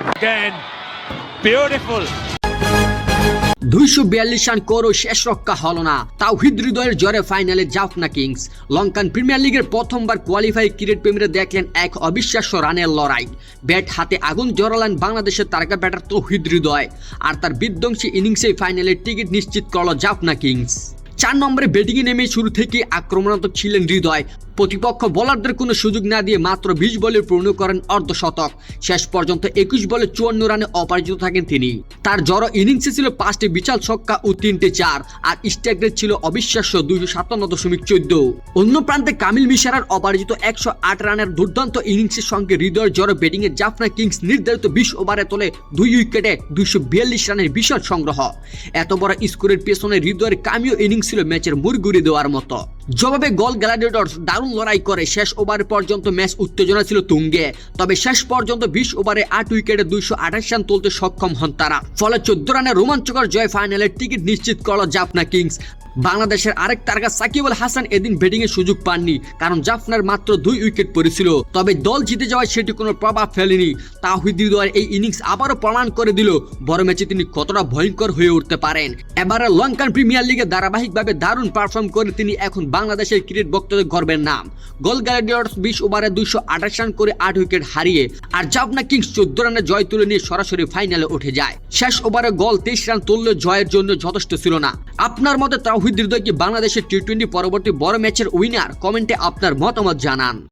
Again, beautiful. 242 run করেও শেষ রক্ষা হলো না। তাওহিদ হৃদয়ের জ্বরে ফাইনালে জাফনা কিংস। লঙ্কান প্রিমিয়ার লিগের প্রথমবার কোয়ালিফাই ক্রিকেট প্রেমীরা দেখলেন এক অবিশ্বাস্য রানের লড়াই। ব্যাট হাতে আগুন জড়ালেন বাংলাদেশের তারকা ব্যাটার তাওহিদ হৃদয়, আর তার বিধ্বংসী ইনিংসেই ফাইনালের টিকিট নিশ্চিত করল জাফনা কিংস। 4 নম্বরে ব্যাটিংয়ে নেমে শুরু থেকে আক্রমণাত্মক ছিলেন হৃদয়। প্রতিপক্ষ বোলারদের কোনো সুযোগ না দিয়ে মাত্র 20 বলে পূর্ণ করেন অর্ধশতক। শেষ পর্যন্ত 21 বলে 54 রানে অপরাজিত থাকেন তিনি। তার জড়ো ইনিংসে ছিল 5টি বিশাল ছক্কা ও 3টে চার, আর স্ট্রাইক রেট ছিল অবিশ্বাস্য 257.14। অন্য প্রান্তে কামিল মিশারার অপরাজিত 108 রানের দুর্দান্ত ইনিংসের সঙ্গে হৃদয়ের জড়ো ব্যাটিংয়ে জাফনা কিংস নির্ধারিত 20 ওভারে তোলে 2 উইকেটে 242 রানের বিশাল সংগ্রহ। এত বড় স্কোরের পেছনে হৃদয়ের কামিও ইনিংস ছিল ম্যাচের মুড় ঘুরিয়ে দেওয়ার মতো। জবাবে গল গ্ল্যাডিয়েটর্স দারুণ লড়াই করে শেষ ওভার পর্যন্ত ম্যাচ উত্তেজনা ছিল তুঙ্গে। তবে শেষ পর্যন্ত 20 ওভারে 8 উইকেটে 228 রান তুলতে সক্ষম হন তারা। ফলে 14 রানে রোমাঞ্চকর জয় ফাইনালের টিকিট নিশ্চিত করল জাফনা কিংস। বাংলাদেশের আরেক তারকা সাকিব আল হাসান এদিন ব্যাটিং এর সুযোগ পাননি, কারণ জাফনার মাত্র 2 উইকেট পড়েছিল। তবে দল জিতে যাওয়ায় সেটি কোনো প্রভাব ফেলেনি। তাওহিদ হৃদয়ের এই ইনিংস আবারও প্রমাণ করে দিল বড় ম্যাচে তিনি কতটা ভয়ঙ্কর হয়ে উঠতে পারেন। এবারে লঙ্কান প্রিমিয়ার লিগে ধারাবাহিকভাবে দারুণ পারফর্ম করে তিনি এখন বাংলাদেশের ক্রিকেট ভক্তদের গর্বের নাম। গল গ্ল্যাডিয়েটর্স 20 ওভারে 228 রান করে 8 উইকেট হারিয়ে, আর জাফনা কিংস 14 রানে জয় তুলে নিয়ে সরাসরি ফাইনালে উঠে যায়। শেষ ওভারে গল 23 রান তুললে জয়ের জন্য যথেষ্ট ছিল না। আপনার মতে তাওহিদ হৃদয় কি বাংলাদেশের টি-20 পরবর্তী বড় ম্যাচের উইনার? কমেন্টে আপনার মতামত জানান।